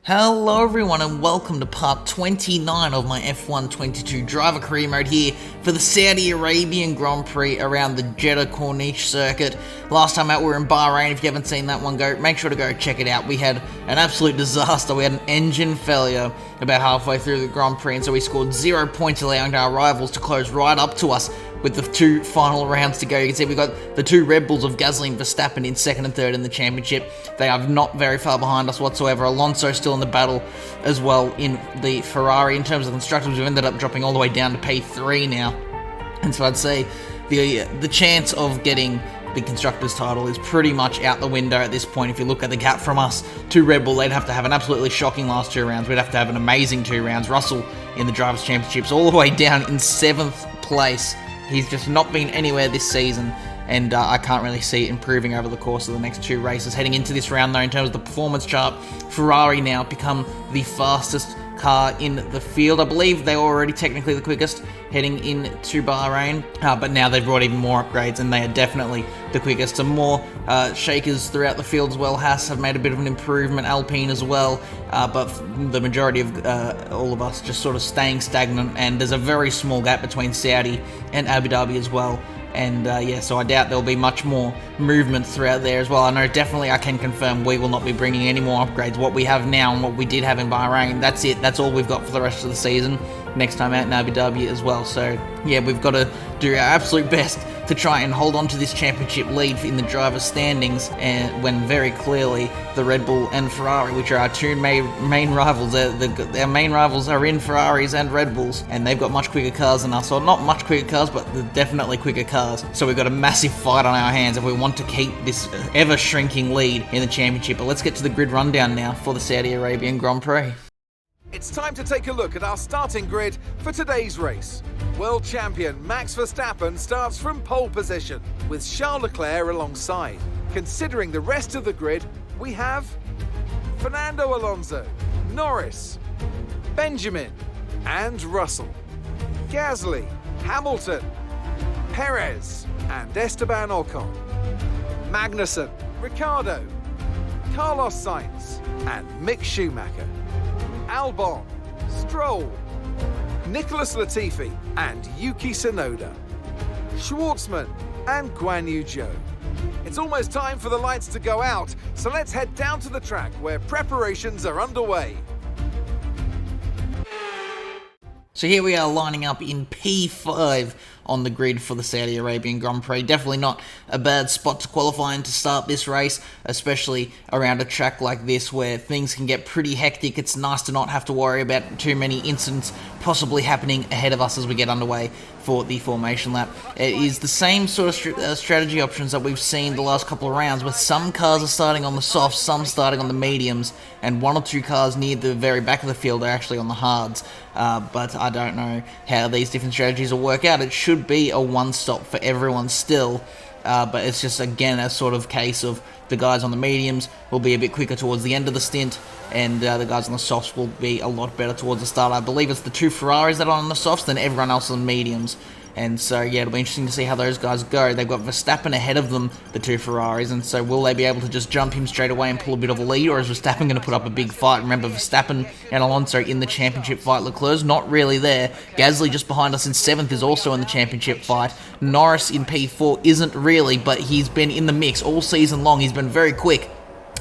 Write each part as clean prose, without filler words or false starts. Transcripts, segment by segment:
Hello everyone and welcome to part 29 of my F1 22 driver career mode here for the Saudi Arabian Grand Prix around the Jeddah Corniche circuit. Last time out we were in Bahrain. If you haven't seen that one, make sure to go check it out. We had an absolute disaster. We had an engine failure about halfway through the Grand Prix, and so we scored 0 points, allowing our rivals to close right up to us with the two final rounds to go. You can see we've got the two Red Bulls of Gasly and Verstappen in second and third in the championship. They are not very far behind us whatsoever. Alonso still in the battle as well in the Ferrari. In terms of constructors, we've ended up dropping all the way down to P3 now. And so I'd say the chance of getting the Constructors title is pretty much out the window at this point. If you look at the gap from us to Red Bull, they'd have to have an absolutely shocking last two rounds. We'd have to have an amazing 2 rounds. Russell in the Drivers' Championships all the way down in 7th place. He's just not been anywhere this season, and I can't really see it improving over the course of the next 2 races. Heading into this round, though, in terms of the performance chart, Ferrari now become the fastest car in the field. I believe they were already technically the quickest heading into Bahrain, but now they've brought even more upgrades, and they are definitely the quickest. Some more shakers throughout the field as well. Haas have made a bit of an improvement, Alpine as well, but the majority of all of us just sort of staying stagnant, and there's a very small gap between Saudi and Abu Dhabi as well. And yeah, so I doubt there'll be much more movement throughout there as well. I know definitely I can confirm we will not be bringing any more upgrades. What we have now and what we did have in Bahrain, that's it. That's all we've got for the rest of the season. Next time out in Abu Dhabi as well. So yeah, we've got to do our absolute best to try and hold on to this championship lead in the driver's standings, and when very clearly the Red Bull and Ferrari, which are our two main rivals, our main rivals are in Ferraris and Red Bulls, and they've got much quicker cars than us, or not much quicker cars, but they're definitely quicker cars. So we've got a massive fight on our hands if we want to keep this ever-shrinking lead in the championship. But let's get to the grid rundown now for the Saudi Arabian Grand Prix. It's time to take a look at our starting grid for today's race. World champion Max Verstappen starts from pole position, with Charles Leclerc alongside. Considering the rest of the grid, we have Fernando Alonso, Norris, Benjamin, and Russell, Gasly, Hamilton, Perez, and Esteban Ocon, Magnussen, Ricciardo, Carlos Sainz, and Mick Schumacher, Albon, Stroll, Nicholas Latifi and Yuki Tsunoda, Schwartzman and Guan Yu Zhou. It's almost time for the lights to go out, so let's head down to the track where preparations are underway. So here we are lining up in P5 on the grid for the Saudi Arabian Grand Prix. Definitely not a bad spot to qualify and to start this race, especially around a track like this where things can get pretty hectic. It's nice to not have to worry about too many incidents possibly happening ahead of us as we get underway for the formation lap. It is the same sort of strategy options that we've seen the last couple of rounds, where some cars are starting on the softs, some starting on the mediums, and 1 or 2 cars near the very back of the field are actually on the hards. But I don't know how these different strategies will work out. It should be a one-stop for everyone still, but it's just, again, a sort of case of the guys on the mediums will be a bit quicker towards the end of the stint, and the guys on the softs will be a lot better towards the start. I believe it's the 2 Ferraris that are on the softs, then everyone else on the mediums. And so, yeah, it'll be interesting to see how those guys go. They've got Verstappen ahead of them, the 2 Ferraris, and so will they be able to just jump him straight away and pull a bit of a lead, or is Verstappen going to put up a big fight? Remember, Verstappen and Alonso in the championship fight. Leclerc's not really there. Gasly just behind us in 7th is also in the championship fight. Norris in P4 isn't really, but he's been in the mix all season long. He's been very quick.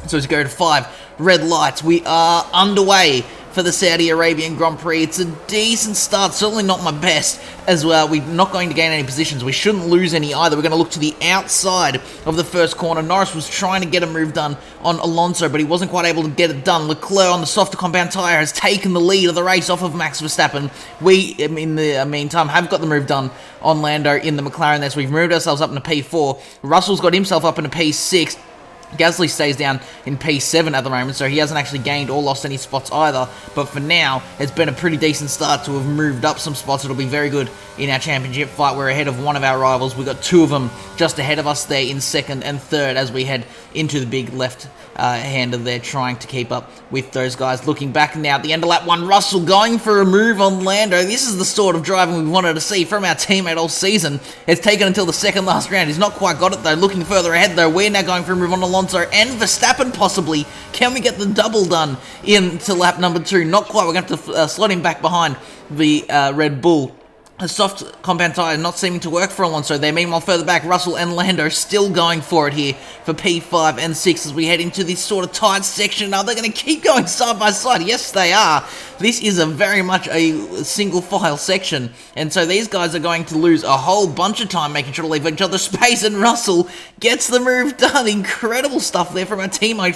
So as we go to 5, red lights. We are underway for the Saudi Arabian Grand Prix. It's a decent start, certainly not my best as well. We're not going to gain any positions. We shouldn't lose any either. We're going to look to the outside of the first corner. Norris was trying to get a move done on Alonso, but he wasn't quite able to get it done. Leclerc on the softer compound tyre has taken the lead of the race off of Max Verstappen. We, in the meantime, have got the move done on Lando in the McLaren there, so we've moved ourselves up into P4. Russell's got himself up into P6. Gasly stays down in P7 at the moment, so he hasn't actually gained or lost any spots either. But for now, it's been a pretty decent start to have moved up some spots. It'll be very good in our championship fight. We're ahead of one of our rivals. We've got 2 of them just ahead of us there in 2nd and 3rd as we head into the big left-hander there, trying to keep up with those guys. Looking back now at the end of lap 1, Russell going for a move on Lando. This is the sort of driving we wanted to see from our teammate all season. It's taken until the second last round. He's not quite got it though. Looking further ahead though, we're now going for a move on Alonso. Alonso and Verstappen possibly. Can we get the double done into lap number 2? Not quite. We're going to have to slot him back behind the Red Bull. A soft compound tyre not seeming to work for Alonso there. Meanwhile, further back, Russell and Lando still going for it here for P5 and 6 as we head into this sort of tight section. Are they going to keep going side by side? Yes, they are. This is very much a single file section, and so these guys are going to lose a whole bunch of time making sure to leave each other space, and Russell gets the move done. Incredible stuff there from our teammate.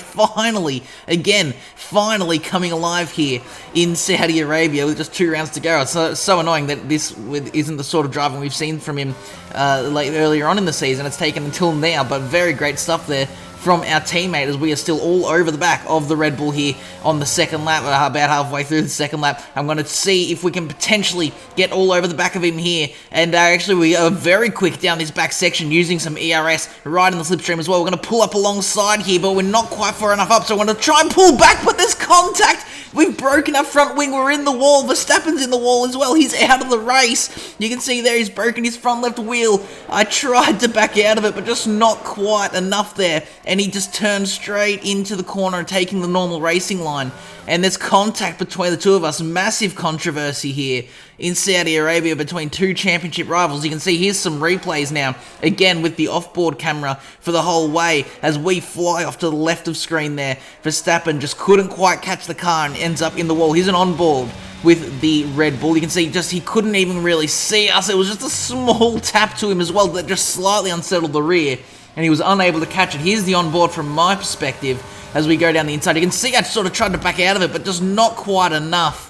Finally coming alive here in Saudi Arabia with just 2 rounds to go. It's so annoying that this isn't the sort of driving we've seen from him earlier on in the season. It's taken until now, but very great stuff there from our teammate as we are still all over the back of the Red Bull here on the second lap, about halfway through the second lap. I'm going to see if we can potentially get all over the back of him here, and actually we are very quick down this back section using some ERS right in the slipstream as well. We're going to pull up alongside here, but we're not quite far enough up, so I'm going to try and pull back, but there's contact. We've broken our front wing. We're in the wall. Verstappen's in the wall as well. He's out of the race. You can see there he's broken his front left wheel. I tried to back out of it, but just not quite enough there. And he just turned straight into the corner, taking the normal racing line. And there's contact between the two of us. Massive controversy here in Saudi Arabia between 2 championship rivals. You can see here's some replays now, again with the off-board camera for the whole way as we fly off to the left of screen there. Verstappen just couldn't quite catch the car and ends up in the wall. He's an on-board with the Red Bull. You can see just he couldn't even really see us. It was just a small tap to him as well that just slightly unsettled the rear, and he was unable to catch it. Here's the on-board from my perspective as we go down the inside. You can see I sort of tried to back out of it, but just not quite enough.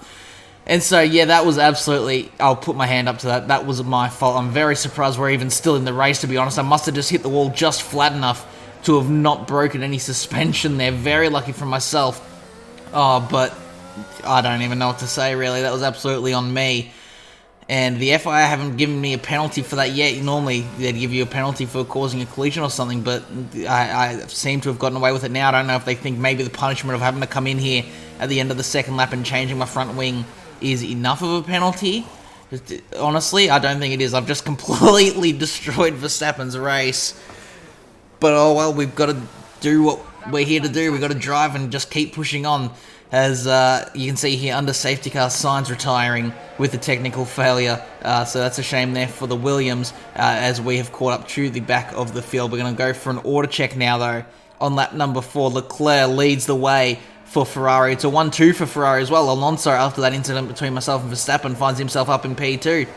And so, yeah, that was absolutely... I'll put my hand up to that. That was my fault. I'm very surprised we're even still in the race, to be honest. I must have just hit the wall just flat enough to have not broken any suspension there. Very lucky for myself. Oh, but I don't even know what to say, really. That was absolutely on me. And the FIA haven't given me a penalty for that yet. Normally, they'd give you a penalty for causing a collision or something, but I seem to have gotten away with it now. I don't know if they think maybe the punishment of having to come in here at the end of the second lap and changing my front wing is enough of a penalty. Honestly, I don't think it is. I've just completely destroyed Verstappen's race. But oh well, we've got to do what we're here to do. We've got to drive and just keep pushing on. As you can see here, under safety car, Sainz retiring with a technical failure. So that's a shame there for the Williams, as we have caught up to the back of the field. We're going to go for an order check now, though. On lap number 4, Leclerc leads the way for Ferrari. It's a 1-2 for Ferrari as well. Alonso, after that incident between myself and Verstappen, finds himself up in P2.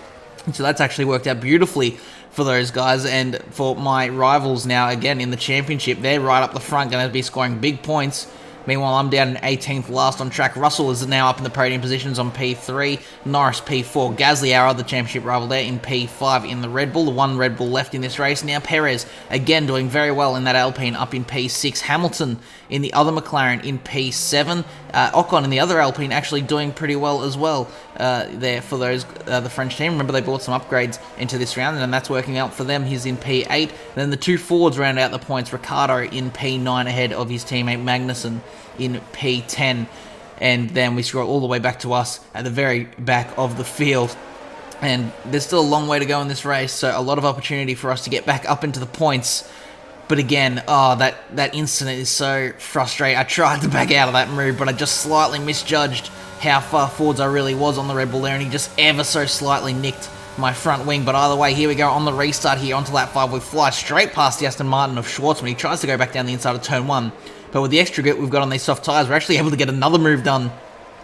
So that's actually worked out beautifully for those guys. And for my rivals now, again, in the championship, they're right up the front, going to be scoring big points. Meanwhile, I'm down in 18th last on track. Russell is now up in the podium positions on P3. Norris P4. Gasly, our other championship rival there, in P5 in the Red Bull. The one Red Bull left in this race. Now Perez, again, doing very well in that Alpine, up in P6. Hamilton in the other McLaren in P7. Ocon in the other Alpine actually doing pretty well as well there for those the French team. Remember, they bought some upgrades into this round, and that's working out for them. He's in P8. Then the 2 Fords round out the points. Ricciardo in P9 ahead of his teammate Magnussen in P10. And then we scroll all the way back to us at the very back of the field. And there's still a long way to go in this race, so a lot of opportunity for us to get back up into the points. But again, that incident is so frustrating. I tried to back out of that move, but I just slightly misjudged how far forwards I really was on the Red Bull there, and he just ever so slightly nicked my front wing. But either way, here we go on the restart here onto lap 5. We fly straight past the Aston Martin of Schwartzman. He tries to go back down the inside of turn 1, but with the extra grip we've got on these soft tyres, we're actually able to get another move done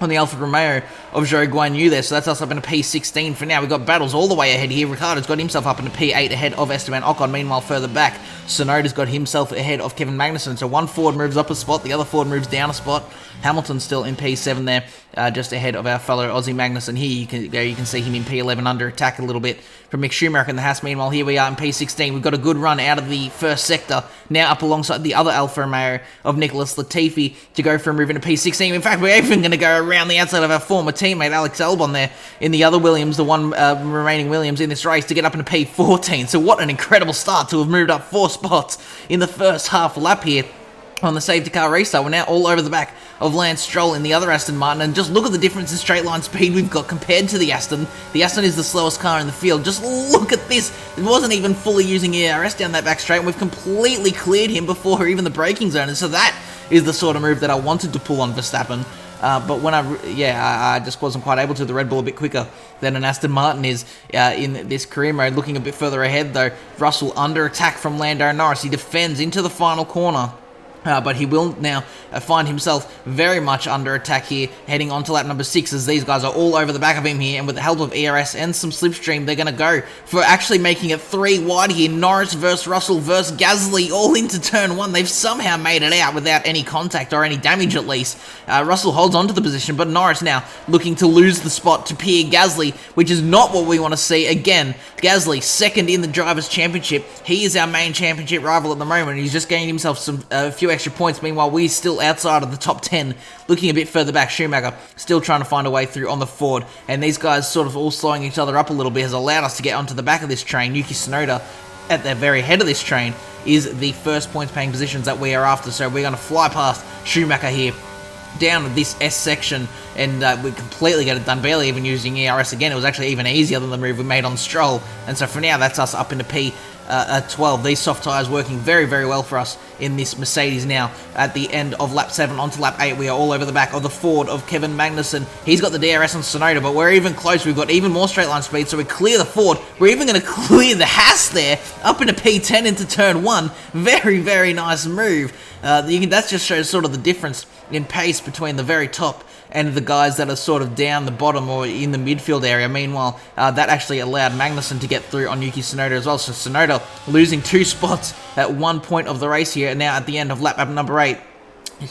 on the Alfa Romeo of Zhou Guanyu there. So that's us up into P16 for now. We've got battles all the way ahead here. Ricciardo's got himself up into P8 ahead of Esteban Ocon. Meanwhile, further back, Tsunoda's got himself ahead of Kevin Magnussen. So one Ford moves up a spot, the other Ford moves down a spot. Hamilton's still in P7 there, just ahead of our fellow Aussie Magnussen. Here you can see him in P11 under attack a little bit from Mick Schumacher in the Haas. Meanwhile, here we are in P16. We've got a good run out of the first sector, now up alongside the other Alfa Romeo of Nicholas Latifi to go for a move into P16. In fact, we're even going to go around the outside of our former teammate Alex Albon there in the other Williams, the one remaining Williams in this race, to get up into P14. So what an incredible start to have moved up 4 spots in the first half lap here. on the safety car restart. We're now all over the back of Lance Stroll in the other Aston Martin, and just look at the difference in straight line speed we've got compared to the Aston. The Aston is the slowest car in the field. Just look at this. It wasn't even fully using ERS down that back straight, and we've completely cleared him before even the braking zone, and so that is the sort of move that I wanted to pull on Verstappen. But when I just wasn't quite able to. The Red Bull a bit quicker than an Aston Martin is in this career mode. Looking a bit further ahead though, Russell under attack from Lando Norris. He defends into the final corner. But he will now find himself very much under attack here, heading on to lap number 6, as these guys are all over the back of him here, and with the help of ERS and some slipstream, they're going to go for actually making it 3 wide here. Norris versus Russell versus Gasly, all into turn 1. They've somehow made it out without any contact or any damage at least. Russell holds on to the position, but Norris now looking to lose the spot to Pierre Gasly, which is not what we want to see. Again, Gasly, second in the Drivers' Championship. He is our main championship rival at the moment. He's just gained himself a few extra points. Meanwhile, we're still outside of the top 10. Looking a bit further back, Schumacher still trying to find a way through on the Ford. And these guys sort of all slowing each other up a little bit has allowed us to get onto the back of this train. Yuki Tsunoda at the very head of this train is the first points paying positions that we are after. So we're going to fly past Schumacher here down this S section, and we completely get it done, barely even using ERS again. It was actually even easier than the move we made on Stroll, and so for now that's us up into P12. These soft tyres working very, very well for us in this Mercedes now. At the end of lap 7 onto lap 8, we are all over the back of the Ford of Kevin Magnussen. He's got the DRS on Tsunoda, but we're even close. We've got even more straight line speed, so we clear the Ford. We're even going to clear the Haas there, up into P10 into turn 1. Very, very nice move. That just shows sort of the difference in pace between the very top and the guys that are sort of down the bottom or in the midfield area. Meanwhile, that actually allowed Magnussen to get through on Yuki Tsunoda as well. So Tsunoda losing 2 spots at one point of the race here. And now at the end of lap number 8,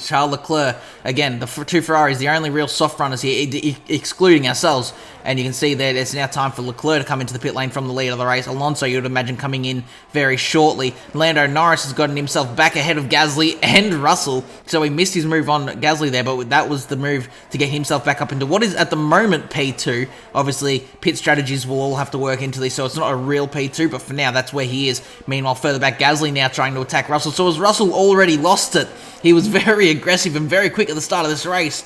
Charles Leclerc, again, the 2 Ferraris, the only real soft runners here, excluding ourselves. And you can see that it's now time for Leclerc to come into the pit lane from the lead of the race. Alonso, you would imagine, coming in very shortly. Lando Norris has gotten himself back ahead of Gasly and Russell. So he missed his move on Gasly there, but that was the move to get himself back up into what is at the moment P2. Obviously, pit strategies will all have to work into this, so it's not a real P2, but for now, that's where he is. Meanwhile, further back, Gasly now trying to attack Russell. So as Russell already lost it, he was very aggressive and very quick at the start of this race.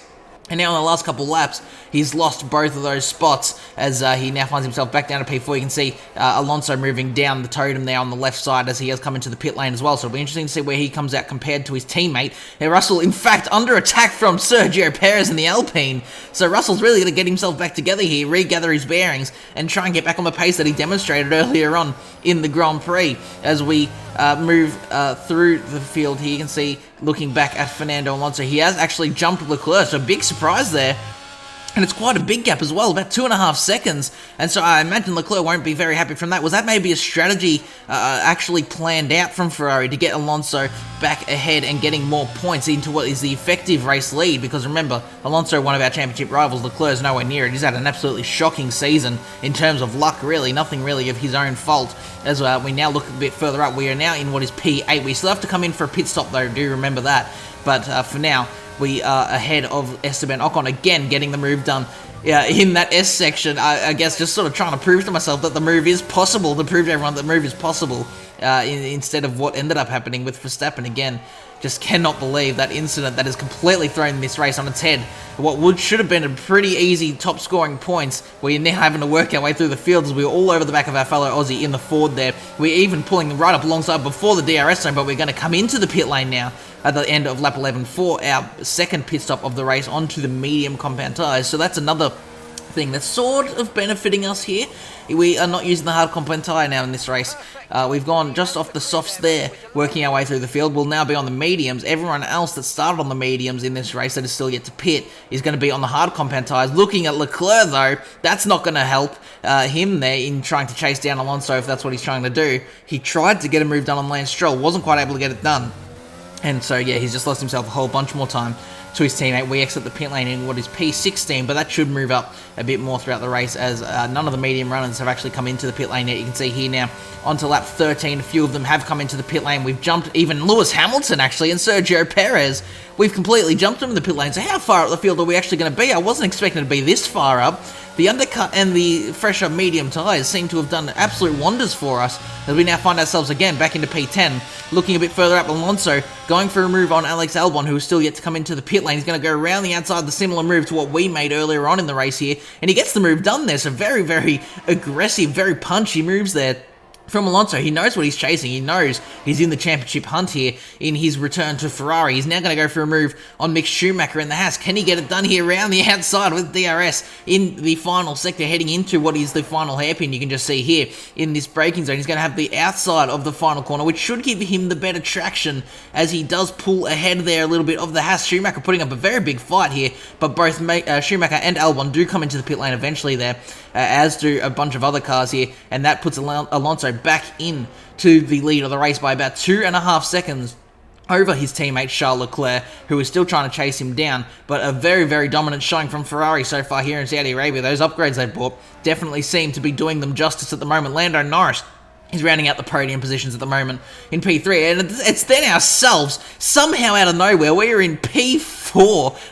And now in the last couple of laps, he's lost both of those spots as he now finds himself back down to P4. You can see Alonso moving down the totem there on the left side as he has come into the pit lane as well. So it'll be interesting to see where he comes out compared to his teammate. And Russell, in fact, under attack from Sergio Perez in the Alpine. So Russell's really going to get himself back together here, regather his bearings, and try and get back on the pace that he demonstrated earlier on in the Grand Prix. As we move through the field here, you can see, looking back at Fernando Alonso, he has actually jumped Leclerc, so big surprise there. And it's quite a big gap as well, about 2.5 seconds. And so I imagine Leclerc won't be very happy from that. Was that maybe a strategy actually planned out from Ferrari to get Alonso back ahead and getting more points into what is the effective race lead? Because remember, Alonso, one of our championship rivals, Leclerc's nowhere near it. He's had an absolutely shocking season in terms of luck, really. Nothing really of his own fault. As we now look a bit further up, we are now in what is P8. We still have to come in for a pit stop though, do remember that. But for now, we are ahead of Esteban Ocon, again getting the move done in that S section. I guess just sort of trying to prove to myself that the move is possible, to prove to everyone that the move is possible, instead of what ended up happening with Verstappen again. Just cannot believe that incident that has completely thrown this race on its head. What should have been a pretty easy top scoring points, we're now having to work our way through the field as we're all over the back of our fellow Aussie in the Ford there. We're even pulling right up alongside before the DRS zone, but we're going to come into the pit lane now at the end of lap 11 for our second pit stop of the race onto the medium compound tyres. So that's another thing that's sort of benefiting us here. We are not using the hard compound tyre now in this race. We've gone just off the softs there, working our way through the field. We'll now be on the mediums. Everyone else that started on the mediums in this race that is still yet to pit is going to be on the hard compound tyres. Looking at Leclerc though, that's not going to help him there in trying to chase down Alonso if that's what he's trying to do. He tried to get a move done on Lance Stroll, wasn't quite able to get it done. And so, yeah, he's just lost himself a whole bunch more time to his teammate. We exit the pit lane in what is P16, but that should move up a bit more throughout the race as none of the medium runners have actually come into the pit lane yet. You can see here now onto lap 13, a few of them have come into the pit lane. We've jumped even Lewis Hamilton actually and Sergio Perez. We've completely jumped them in the pit lane. So how far up the field are we actually going to be? I wasn't expecting to be this far up. the undercut and the fresher medium tyres seem to have done absolute wonders for us, as we now find ourselves again back into P10. Looking a bit further up, Alonso going for a move on Alex Albon, who is still yet to come into the pit lane. He's going to go around the outside, the similar move to what we made earlier on in the race here, and he gets the move done there. So very, very aggressive, very punchy moves there from Alonso. He knows what he's chasing. He knows he's in the championship hunt here in his return to Ferrari. He's now going to go for a move on Mick Schumacher in the Haas. Can he get it done here around the outside with DRS in the final sector, heading into what is the final hairpin? You can just see here in this braking zone, he's going to have the outside of the final corner, which should give him the better traction as he does pull ahead there a little bit of the Haas. Schumacher putting up a very big fight here, but both Schumacher and Albon do come into the pit lane eventually there, as do a bunch of other cars here, and that puts Alonso back in to the lead of the race by about 2.5 seconds over his teammate Charles Leclerc, who is still trying to chase him down. But a very, very dominant showing from Ferrari so far here in Saudi Arabia. Those upgrades they bought definitely seem to be doing them justice at the moment. Lando Norris, he's rounding out the podium positions at the moment in P3, and it's then ourselves, somehow out of nowhere, we're in P4.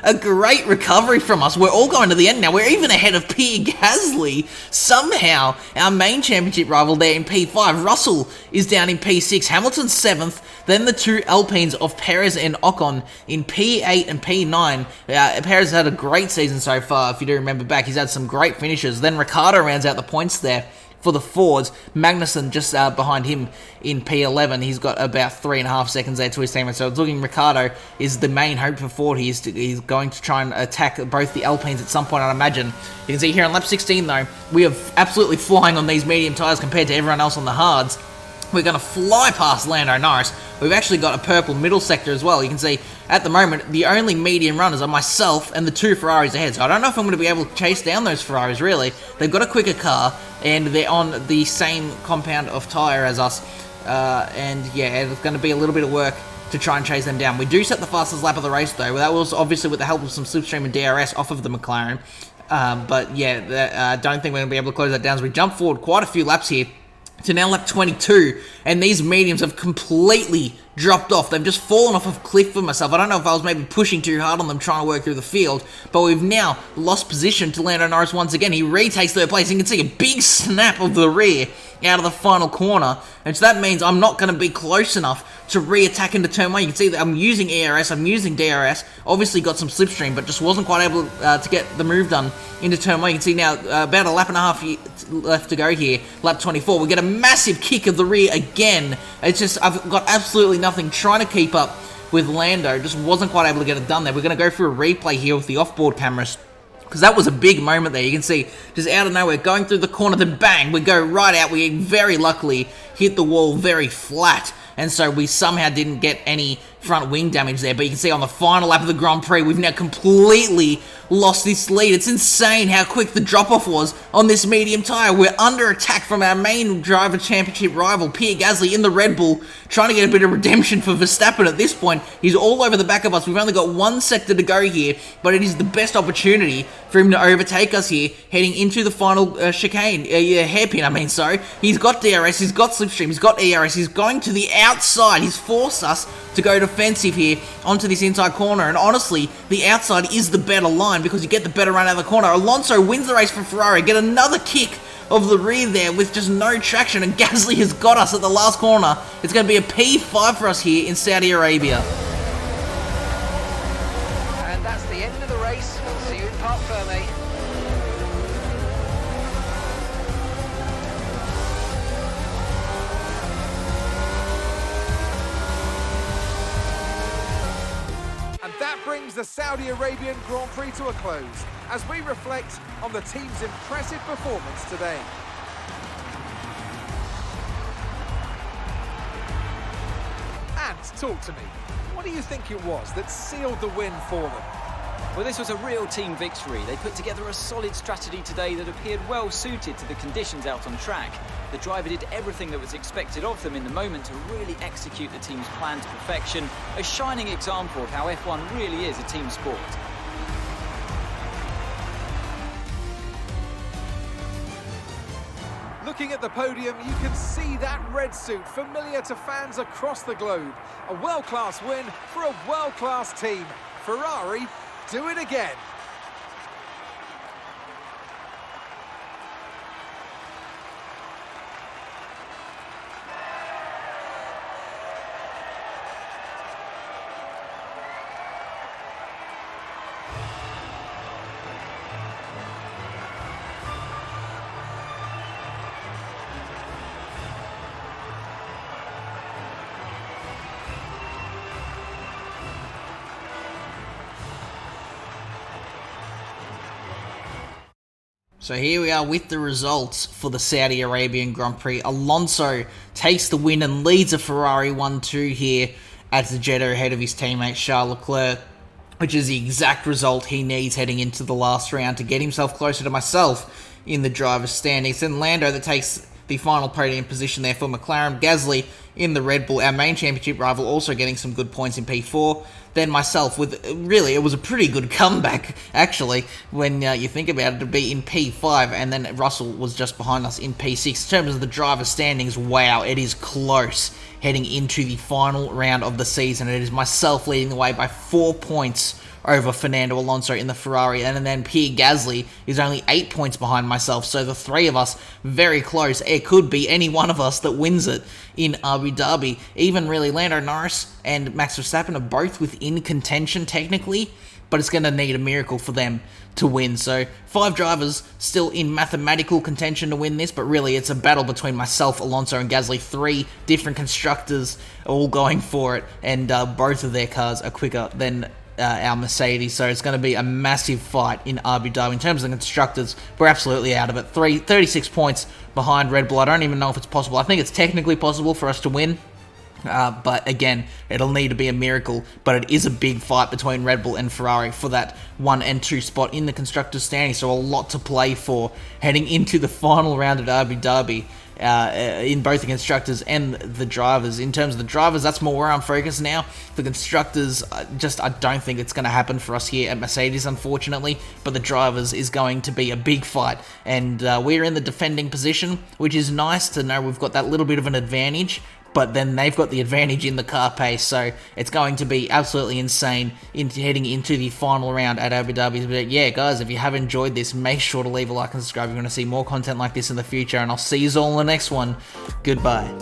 A great recovery from us. We're all going to the end now. We're even ahead of Pierre Gasly. Somehow, our main championship rival there in P5. Russell is down in P6. Hamilton's 7th. Then the two Alpines of Perez and Ocon in P8 and P9. Perez had a great season so far, if you do remember back. He's had some great finishes. Then Ricciardo rounds out the points there for the Fords. Magnussen just behind him in P11. He's got about 3.5 seconds there to his teammate. So it's looking Ricciardo is the main hope for Ford. He's going to try and attack both the Alpines at some point, I'd imagine. You can see here on lap 16, though, we are absolutely flying on these medium tyres compared to everyone else on the hards. We're going to fly past Lando Norris. We've actually got a purple middle sector as well. You can see, at the moment, the only medium runners are myself and the two Ferraris ahead. So I don't know if I'm going to be able to chase down those Ferraris, really. They've got a quicker car, and they're on the same compound of tyre as us. And yeah, it's going to be a little bit of work to try and chase them down. We do set the fastest lap of the race, though. That was obviously with the help of some slipstream and DRS off of the McLaren. But yeah, I don't think we're going to be able to close that down. So we jump forward quite a few laps here to now lap 22, and these mediums have completely dropped off. They've just fallen off a cliff for myself. I don't know if I was maybe pushing too hard on them trying to work through the field, but we've now lost position to Lando Norris once again. He retakes third place. You can see a big snap of the rear out of the final corner, and so that means I'm not going to be close enough to re-attack into turn 1. You can see that I'm using ERS, I'm using DRS, obviously got some slipstream, but just wasn't quite able to get the move done into turn 1. You can see now about a lap and a half left to go here, lap 24. We get a massive kick of the rear again. It's just, I've got absolutely nothing trying to keep up with Lando, just wasn't quite able to get it done there. We're going to go through a replay here with the offboard cameras, because that was a big moment there. You can see, just out of nowhere, going through the corner, then bang, we go right out. We very luckily hit the wall very flat, and so we somehow didn't get any front wing damage there. But you can see on the final lap of the Grand Prix, we've now completely lost this lead. It's insane how quick the drop-off was on this medium tyre. We're under attack from our main driver championship rival, Pierre Gasly, in the Red Bull, trying to get a bit of redemption for Verstappen at this point. He's all over the back of us. We've only got one sector to go here, but it is the best opportunity for him to overtake us here, heading into the final chicane, hairpin, I mean, sorry. He's got DRS, he's got slipstream, he's got ERS, he's going to the outside. He's forced us to go defensive here onto this inside corner, and honestly, the outside is the better line because you get the better run out of the corner. Alonso wins the race for Ferrari, get another kick of the rear there with just no traction, and Gasly has got us at the last corner. It's going to be a P5 for us here in Saudi Arabia. And that's the end of the race. We'll see you in Parc Fermé. And that brings the Saudi Arabian Grand Prix to a close as we reflect on the team's impressive performance today. And talk to me, what do you think it was that sealed the win for them? Well, this was a real team victory. They put together a solid strategy today that appeared well suited to the conditions out on track. The driver did everything that was expected of them in the moment to really execute the team's plan to perfection. A shining example of how F1 really is a team sport. Looking at the podium, you can see that red suit familiar to fans across the globe. A world-class win for a world-class team. Ferrari do it again. So here we are with the results for the Saudi Arabian Grand Prix. Alonso takes the win and leads a Ferrari 1-2 here at the Jeddah ahead of his teammate Charles Leclerc, which is the exact result he needs heading into the last round to get himself closer to myself in the driver's standings. Then Lando that takes the final podium position there for McLaren. Gasly in the Red Bull, our main championship rival, also getting some good points in P4. Then myself with, really, it was a pretty good comeback, actually, when you think about it, to be in P5, and then Russell was just behind us in P6. In terms of the driver standings, wow, it is close heading into the final round of the season. It is myself leading the way by 4 points over Fernando Alonso in the Ferrari, and then Pierre Gasly is only 8 points behind myself, so the three of us very close. It could be any one of us that wins it in Abu Dhabi. Even really Lando Norris and Max Verstappen are both within contention technically, but it's going to need a miracle for them to win. So 5 drivers still in mathematical contention to win this, but really it's a battle between myself, Alonso and Gasly. 3 different constructors all going for it, and both of their cars are quicker than our Mercedes, so it's going to be a massive fight in Abu Dhabi. In terms of the constructors, we're absolutely out of it. 36 points behind Red Bull. I don't even know if it's possible. I think it's technically possible for us to win, but again, it'll need to be a miracle. But it is a big fight between Red Bull and Ferrari for that 1 and 2 spot in the constructors' standing, so a lot to play for heading into the final round at Abu Dhabi. In both the constructors and the drivers. In terms of the drivers, that's more where I'm focused now. The constructors, I don't think it's going to happen for us here at Mercedes, unfortunately, but the drivers is going to be a big fight, and we're in the defending position, which is nice to know we've got that little bit of an advantage, but then they've got the advantage in the car pace, so it's going to be absolutely insane heading into the final round at Abu Dhabi. But yeah, guys, if you have enjoyed this, make sure to leave a like and subscribe if you want to see more content like this in the future, and I'll see you all in the next one. Goodbye.